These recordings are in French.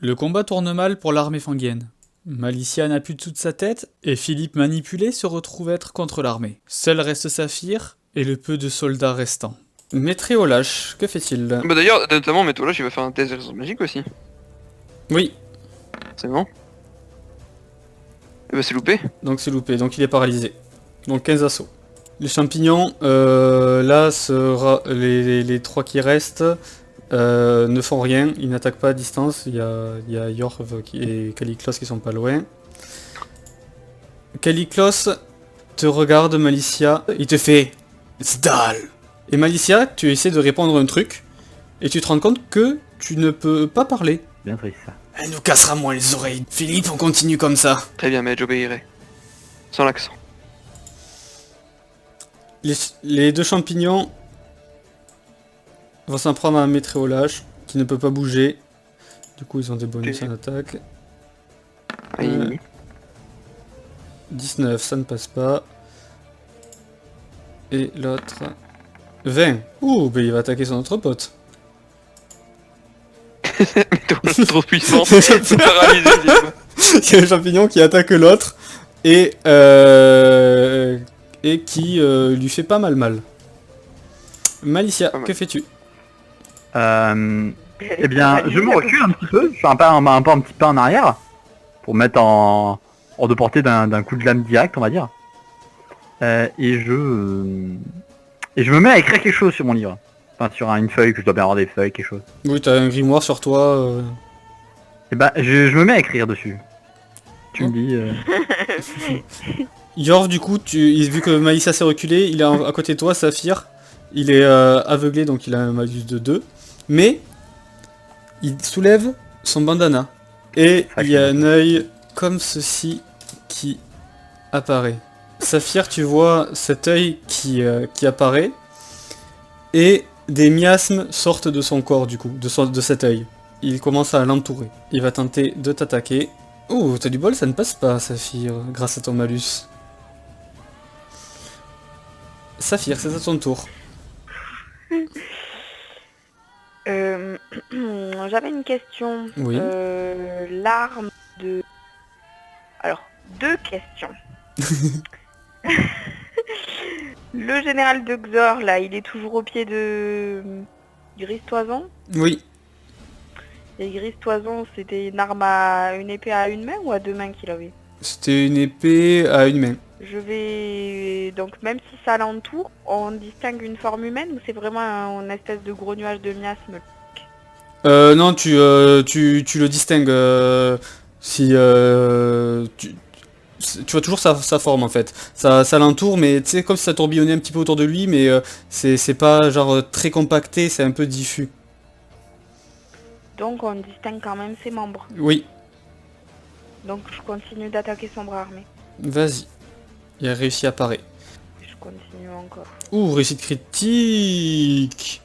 Le combat tourne mal pour l'armée fangienne. Malicia n'a plus toute sa tête, et Philippe manipulé se retrouve être contre l'armée. Seul reste Saphir, et le peu de soldats restants. Métréolache, que fait-il? Bah d'ailleurs, notamment Métolage, il va faire un test de résistance magique aussi. Oui, C'est bon. Et bah c'est loupé. donc c'est loupé, donc il est paralysé. Donc 15 assauts. Les champignons, là, les 3 qui restent ne font rien, ils n'attaquent pas à distance, il y a Yorv et Caliclos qui sont pas loin. Caliclos te regarde, Malicia, il te fait Sdal. Et Malicia, tu essaies de répondre un truc, et tu te rends compte que tu ne peux pas parler. Bien triste ça. Elle nous cassera moins les oreilles. Philippe, on continue comme ça. Très bien, mais j'obéirai. Sans l'accent. Les 2 champignons vont s'en prendre à un métréolage qui ne peut pas bouger. Du coup, ils ont des bonus en attaque. Aïe. 19, ça ne passe pas. Et l'autre... 20. Ouh, ben il va attaquer son autre pote. Métolage est trop puissant. C'est paralysé, dis-moi. Il y a un champignon qui attaque l'autre et qui lui fait pas mal. Malicia, Pas mal. que fais-tu? Eh bien, je me recule un petit peu, je fais un petit peu en arrière, pour mettre en hors de portée d'un coup de lame direct, on va dire. Et je me mets à écrire quelque chose sur mon livre. Enfin, sur une feuille, que je dois bien avoir des feuilles, quelque chose. Oui, t'as un grimoire sur toi. Et bah, je me mets à écrire dessus. Tu me dis... Yorv, du coup, vu que Malicia s'est reculé, il est à côté de toi, Saphir. Il est aveuglé, donc il a un malus de 2. Mais, il soulève son bandana. Et il y a un œil comme ceci qui apparaît. Saphir, tu vois cet œil qui apparaît. Et des miasmes sortent de son corps, du coup, de cet œil. Il commence à l'entourer. Il va tenter de t'attaquer. Oh, t'as du bol, ça ne passe pas, Saphir, grâce à ton malus. Saphir, c'est à ton tour. J'avais une question. Oui. L'arme de... Alors, 2 questions. Le général de Xor, là, il est toujours au pied de Grise Toison. Oui. Et Grise Toison, c'était une épée à une main ou à 2 mains qu'il avait? C'était une épée à une main. Je vais... Donc même si ça l'entoure, on distingue une forme humaine ou c'est vraiment une espèce de gros nuage de miasme? Non, tu le distingues. Tu vois toujours sa forme en fait. Ça l'entoure, mais tu sais, comme si ça tourbillonnait un petit peu autour de lui, mais c'est pas genre très compacté, c'est un peu diffus. Donc on distingue quand même ses membres. Oui, Donc je continue d'attaquer son bras armé. vas-y. Il a réussi à parer. Je continue encore. Ouh, réussite critique.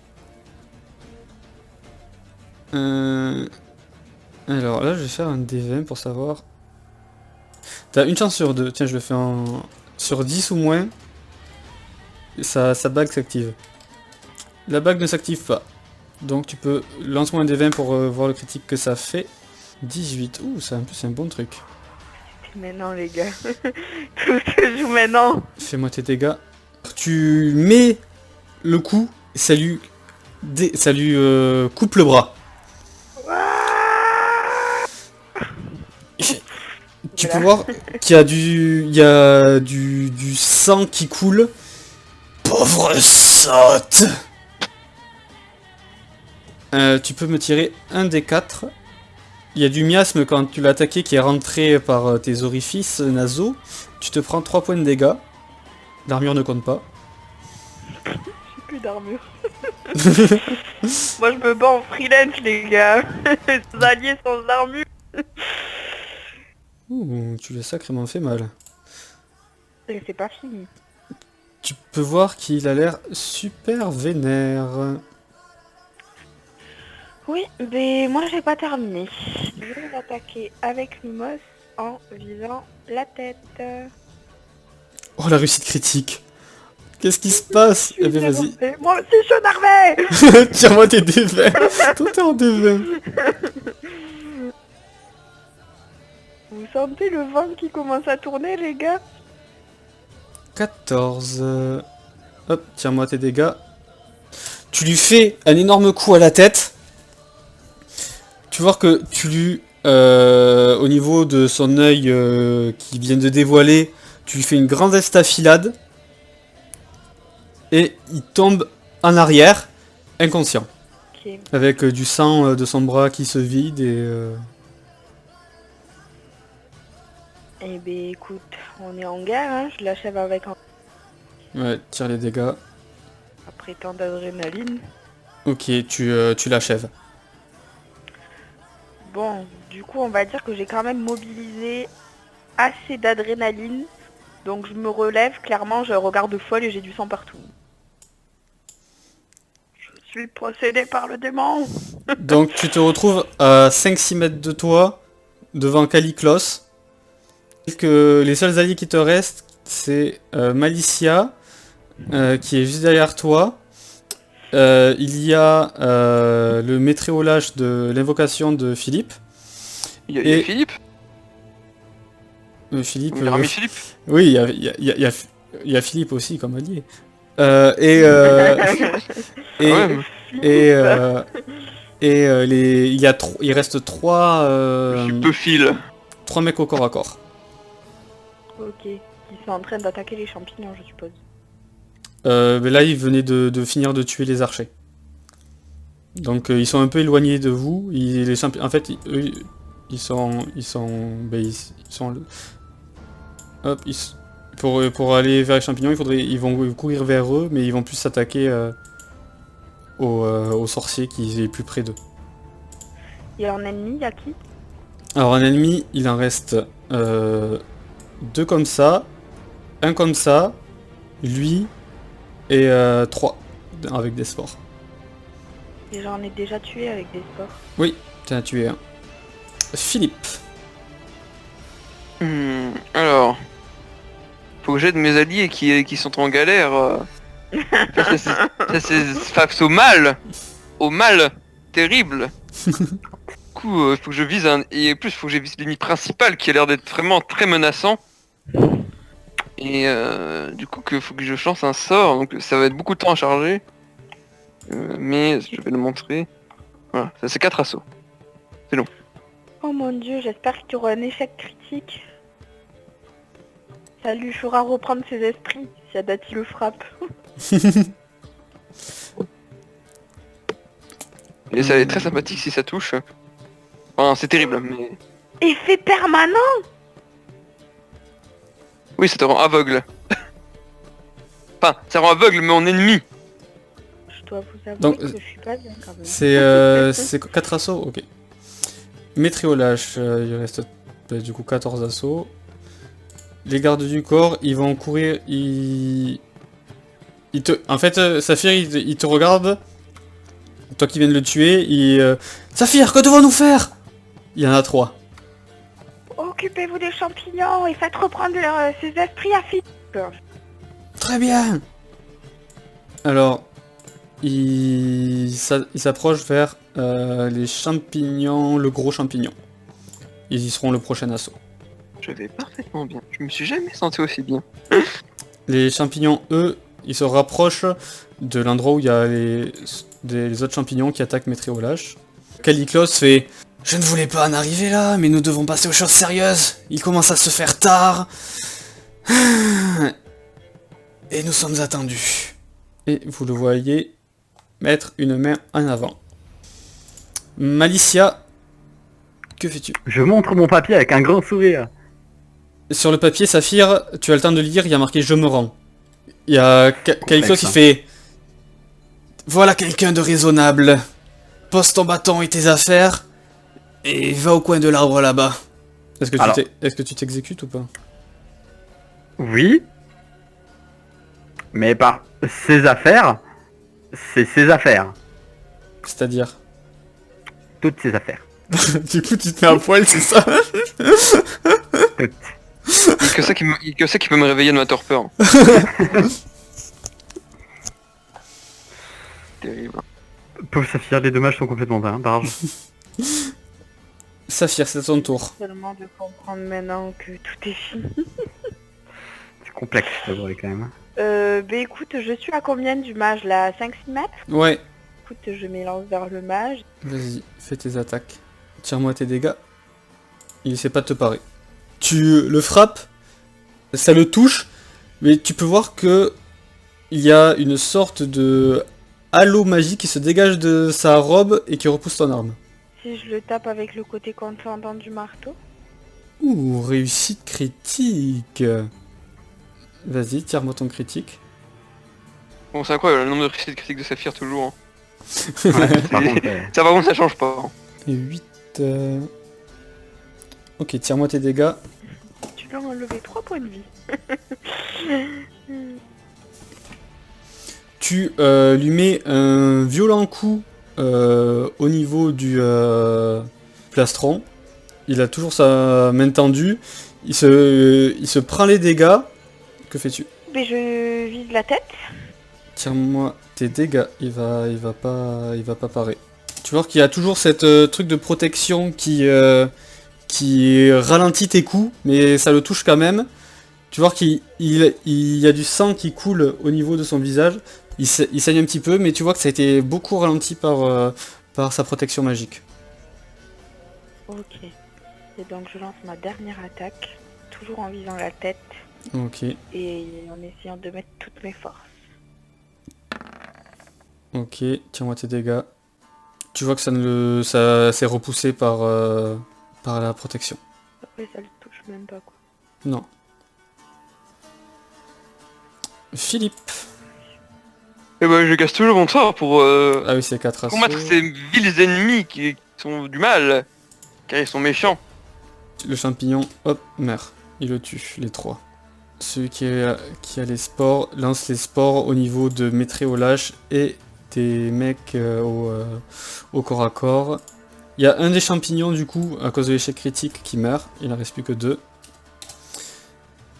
Alors là, je vais faire un D20 pour savoir. T'as une chance sur 2. Tiens, je le fais sur 10 ou moins. Sa bague s'active. La bague ne s'active pas. Donc tu peux lancer un D20 pour voir le critique que ça fait. 18. Ouh, ça en plus c'est un bon truc. Maintenant les gars. Tout se joue maintenant. Fais-moi tes dégâts. Tu mets le coup, ça lui coupe le bras. Tu peux voir qu'il y a du sang qui coule. Pauvre sotte. Tu peux me tirer un des 4. Il y a du miasme quand tu l'as attaqué qui est rentré par tes orifices nasaux. Tu te prends 3 points de dégâts. L'armure ne compte pas. J'ai plus d'armure. Moi je me bats en freelance les gars. Les alliés sans armure. Ouh, tu l'as sacrément fait mal. Et c'est pas fini. Tu peux voir qu'il a l'air super vénère. Oui, mais moi j'ai pas terminé. Je vais l'attaquer avec Lumos en visant la tête. Oh, la réussite critique. Qu'est-ce qui se passe? Eh bien, vas-y. Moi aussi je suis énervé. Tire-moi tes D20. Tout est en D20. sentez le vent qui commence à tourner, les gars? 14. Hop, tiens-moi tes dégâts. Tu lui fais un énorme coup à la tête. Tu vois que tu lui... au niveau de son œil qui vient de dévoiler, tu lui fais une grande estafilade. Et il tombe en arrière, inconscient. Ok. Avec du sang de son bras qui se vide et... Eh ben écoute, on est en guerre, hein. Je l'achève avec un... Ouais, tire les dégâts. Après tant d'adrénaline. Ok, tu l'achèves. Bon, du coup, on va dire que j'ai quand même mobilisé assez d'adrénaline. Donc je me relève, clairement, je regarde folle et j'ai du sang partout. Je suis possédé par le démon. Donc tu te retrouves à 5-6 mètres de toi, devant Caliclos. Que les seuls alliés qui te restent, c'est Malicia, qui est juste derrière toi. Il y a le métréolage de l'invocation de Philippe. Il y a Et- Philippe. Philippe... Il y a Rami Philippe. oui, il y a Philippe aussi comme allié. Et Ah ouais, il reste trois je suis peu fil. mecs au corps à corps. Ok, ils sont en train d'attaquer les champignons, je suppose. Mais là, ils venaient de finir de tuer les archers. Donc ils sont un peu éloignés de vous. En fait, eux, ils sont... Hop, pour aller vers les champignons, ils vont courir vers eux, mais ils vont plus s'attaquer aux sorciers qui est plus près d'eux. Il y a un ennemi, il y a qui? Alors un ennemi, il en reste 2 comme ça, un comme ça, lui, et 3 avec des sports. Et j'en ai déjà tué avec des sports. Oui, t'en as tué un. Philippe. Alors, faut que j'aide mes alliés qui sont en galère. Ça c'est face au mal terrible. Du coup, il faut que je vise et en plus, faut que je vise l'ennemi principal qui a l'air d'être vraiment très menaçant. Et du coup, faut que je lance un sort, donc ça va être beaucoup de temps à charger. Mais je vais le montrer. Voilà, ça c'est 4 assauts. Oh mon dieu, j'espère qu'il y aura un échec critique. Ça lui fera reprendre ses esprits si Adati le frappe. Et ça va être très sympathique si ça touche. Enfin, c'est terrible, mais... Effet permanent. Oui, ça te rend aveugle. Enfin, ça rend aveugle, mais en ennemi. Je dois vous avouer Donc, que je suis pas bien quand même. C'est 4 assauts, ok. Métréolage, il reste du coup 14 assauts. Les gardes du corps, ils vont courir, En fait, Saphir, il te regarde. Toi qui viens de le tuer, Saphir, que devons-nous faire? Il y en a 3. Occupez-vous des champignons et faites reprendre ses esprits à Philippe. Très bien. Alors, il s'approche vers les champignons, le gros champignon. Ils y seront le prochain assaut. Je vais parfaitement bien. Je me suis jamais senti aussi bien. Les champignons, eux, ils se rapprochent de l'endroit où il y a les autres champignons qui attaquent Métréolage. Caliclos fait « Je ne voulais pas en arriver là, mais nous devons passer aux choses sérieuses. Il commence à se faire tard. Et nous sommes attendus. » Et vous le voyez mettre une main en avant. Malicia, que fais-tu? Je montre mon papier avec un grand sourire. Sur le papier, Saphir, tu as le temps de lire, il y a marqué « Je me rends ». Il y a Caliclos qui fait « Voilà quelqu'un de raisonnable. Pose ton bâton et tes affaires, et va au coin de l'arbre là-bas. » Est-ce que tu t'exécutes ou pas? Oui. Mais par ses affaires, c'est ses affaires. C'est-à-dire? Toutes ses affaires. Du coup, tu te mets à poil, c'est ça? Toutes. Il y a que ça qui peut me réveiller de ma torpeur. Terrible. Pauvre Saphir, les dommages sont complètement barges. Saphir, c'est à ton tour. Seulement de comprendre maintenant que tout est fini. C'est complexe, je t'avouerai quand même. Bah écoute, je suis à combien du mage là? 5-6 mètres? Ouais, Écoute, je m'élance vers le mage. vas-y, fais tes attaques. Tire-moi tes dégâts. Il essaie pas de te parer. Tu le frappes, ça le touche, mais tu peux voir que il y a une sorte de halo magique qui se dégage de sa robe et qui repousse ton arme. Si je le tape avec le côté contendant du marteau. Ouh, réussite critique. Vas-y, tire-moi ton critique. Bon, c'est incroyable, le nombre de réussites critiques de Saphir toujours. Hein. Par contre, Ça par contre ça change pas. Hein. Et 8... Ok, tire-moi tes dégâts. Tu lui as enlevé 3 points de vie. Tu lui mets un violent coup au niveau du plastron. Il a toujours sa main tendue. Il se prend les dégâts. Que fais-tu? Mais je vise la tête. Tire-moi tes dégâts. Il va pas parer. Tu vois qu'il y a toujours cette truc de protection qui ralentit tes coups, mais ça le touche quand même. Tu vois qu'il y a du sang qui coule au niveau de son visage. Il saigne un petit peu, mais tu vois que ça a été beaucoup ralenti par sa protection magique. Ok. Et donc je lance ma dernière attaque. Toujours en visant la tête. Ok, Et en essayant de mettre toutes mes forces. ok, tire-moi tes dégâts. Tu vois que ça s'est repoussé par la protection. Après ça le touche même pas quoi. Non. Philippe. Et bah je casse toujours mon sort pour Ah oui, c'est 4 assauts. combattre ces vils ennemis qui sont du mal. Car ils sont méchants. Le champignon, hop, meurt. Il le tue, les 3. Celui qui a les spores lance les spores au niveau de Métréolache et des mecs au corps à corps. Il y a un des champignons du coup, à cause de l'échec critique, qui meurt. Il en reste plus que 2.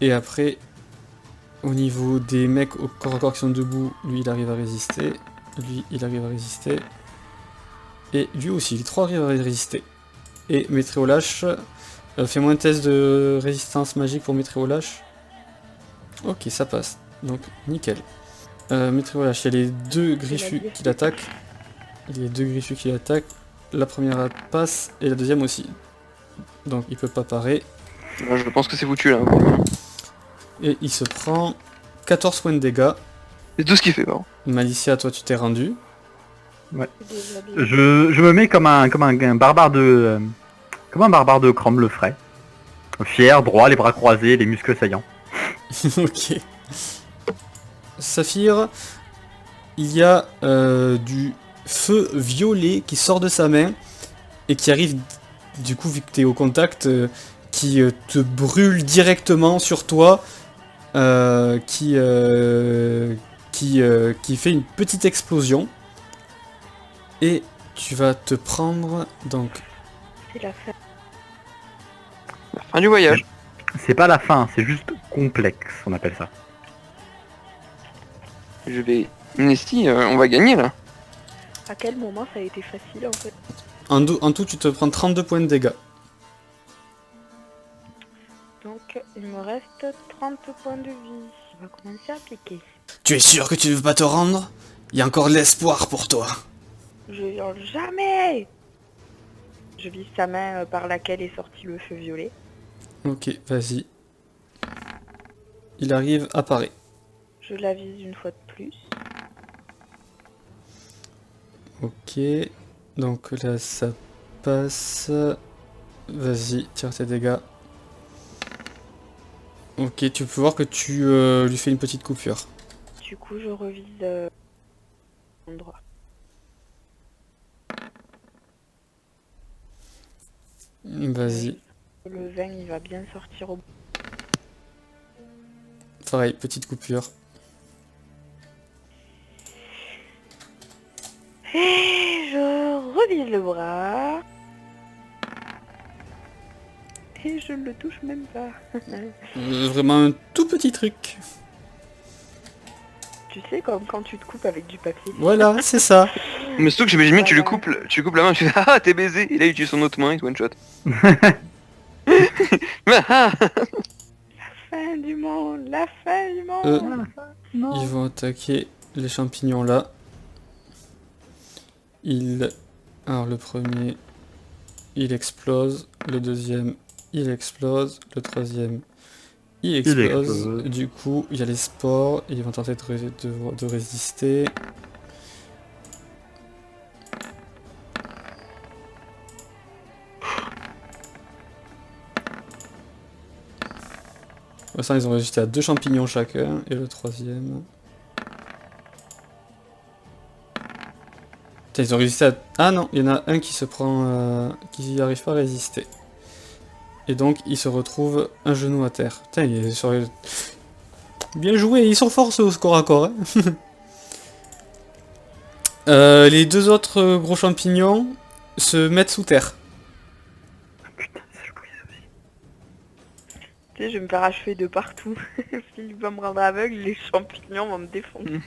Et après, au niveau des mecs au corps à corps qui sont debout, lui il arrive à résister. Lui il arrive à résister. Et lui aussi, les 3 arrivent à résister. Et Métréolache, fais-moi un test de résistance magique pour Métréolache. Ok, ça passe. Donc, nickel. Métréolache, il y a les 2 griffus qui l'attaquent. Il y a les 2 griffus qui l'attaquent. La première passe et la deuxième aussi. Donc, il peut pas parer. Là, je pense que c'est foutu là. Et il se prend 14 points de dégâts. C'est tout ce qu'il fait, bon. Malicia, toi, tu t'es rendu. C'est déjà bien. je me mets comme un barbare de... comme un barbare de Chrome le ferait. Fier, droit, les bras croisés, les muscles saillants. Ok. Saphir, il y a du feu violet qui sort de sa main et qui arrive, du coup, vu que tu es au contact, qui te brûle directement sur toi, qui fait une petite explosion. Et tu vas te prendre, donc, C'est la fin. La fin du voyage. C'est pas la fin, c'est juste complexe, on appelle ça. Je vais... Amnesty, on va gagner là. À quel moment ça a été facile en fait? en tout, tu te prends 32 points de dégâts. Donc il me reste 30 points de vie. On va commencer à appliquer. Tu es sûr que tu ne veux pas te rendre? Il y a encore de l'espoir pour toi. Je viole jamais. Je vise sa main par laquelle est sorti le feu violet. Ok, vas-y. Il arrive à parer. Je la vise une fois de plus. Ok, donc là ça passe. Vas-y, tire tes dégâts. Ok, tu peux voir que tu lui fais une petite coupure. Du coup je revise l'endroit. Vas-y. Le vin il va bien sortir au bout. Pareil, petite coupure. Et je revise le bras. Et je ne le touche même pas. Vraiment un tout petit truc. Tu sais, comme quand tu te coupes avec du papier. Voilà, c'est ça. Mais surtout que j'imagine bien, tu lui coupes la main, tu fais ah t'es baisé, et là il utilise son autre main, il te one shot. Ah, Fin du monde, la fin du monde. Ils vont attaquer les champignons là. Alors le premier, il explose. Le deuxième, il explose. Le troisième, il explose. explose. Du coup, il y a les spores. Ils vont tenter de résister. Pour l'instant, ils ont résisté à 2 champignons chacun. Et le troisième... Putain, ils ont résisté à... Ah non, il y en a un qui se prend... qui n'y arrive pas à résister. Et donc, il se retrouve un genou à terre. Putain, il est sur... Bien joué, ils sont forts au score à corps. Hein. Les 2 autres gros champignons se mettent sous terre. Tu sais, je vais me faire achever de partout. Philippe va me rendre aveugle, les champignons vont me défoncer.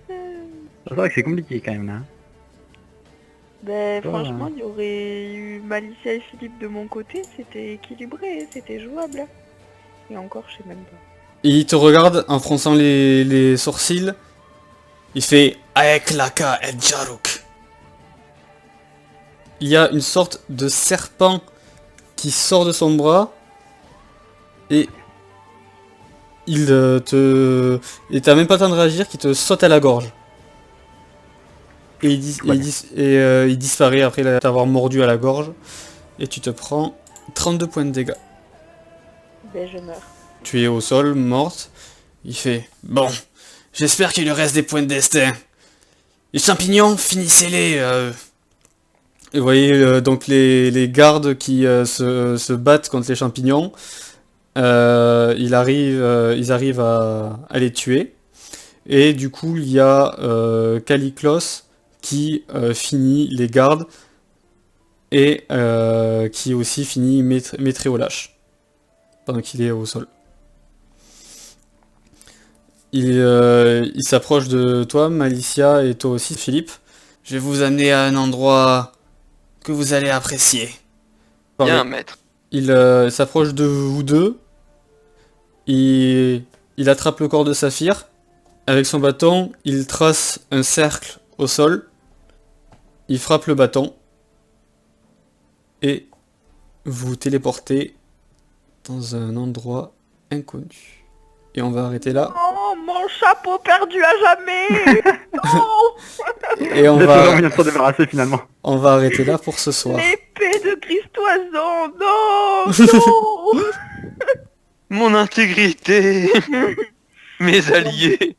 C'est vrai que c'est compliqué quand même là. Ben Oh. franchement, il y aurait eu Malicia et Philippe de mon côté, c'était équilibré, c'était jouable. Et encore, je sais même pas. Et il te regarde en fronçant les sourcils. Il fait Aek Laka et Jaruk. Il y a une sorte de serpent qui sort de son bras. Et il et t'as même pas le temps de réagir, qu'il te saute à la gorge. Et il disparaît après t'avoir mordu à la gorge. Et tu te prends 32 points de dégâts. Ben je meurs. Tu es au sol, morte. Il fait bon, j'espère qu'il lui reste des points de destin. Les champignons, finissez-les. Et vous voyez donc les gardes qui se battent contre les champignons. Ils arrivent à les tuer. Et du coup, il y a Caliclos qui finit les gardes. Et qui aussi finit Métréolache. Pendant qu'il est au sol. Il s'approche de toi, Malicia, et toi aussi, Philippe. Je vais vous amener à un endroit que vous allez apprécier. Bien maître. Il s'approche de vous deux. Il attrape le corps de Saphir. Avec son bâton, il trace un cercle au sol. Il frappe le bâton. Et vous vous téléportez dans un endroit inconnu. Et on va arrêter là. Oh, mon chapeau perdu à jamais. Non. Et on On vient de s'en débarrasser finalement. va arrêter là pour ce soir. L'épée de Christoison. Non. Non. Mon intégrité. Mes alliés.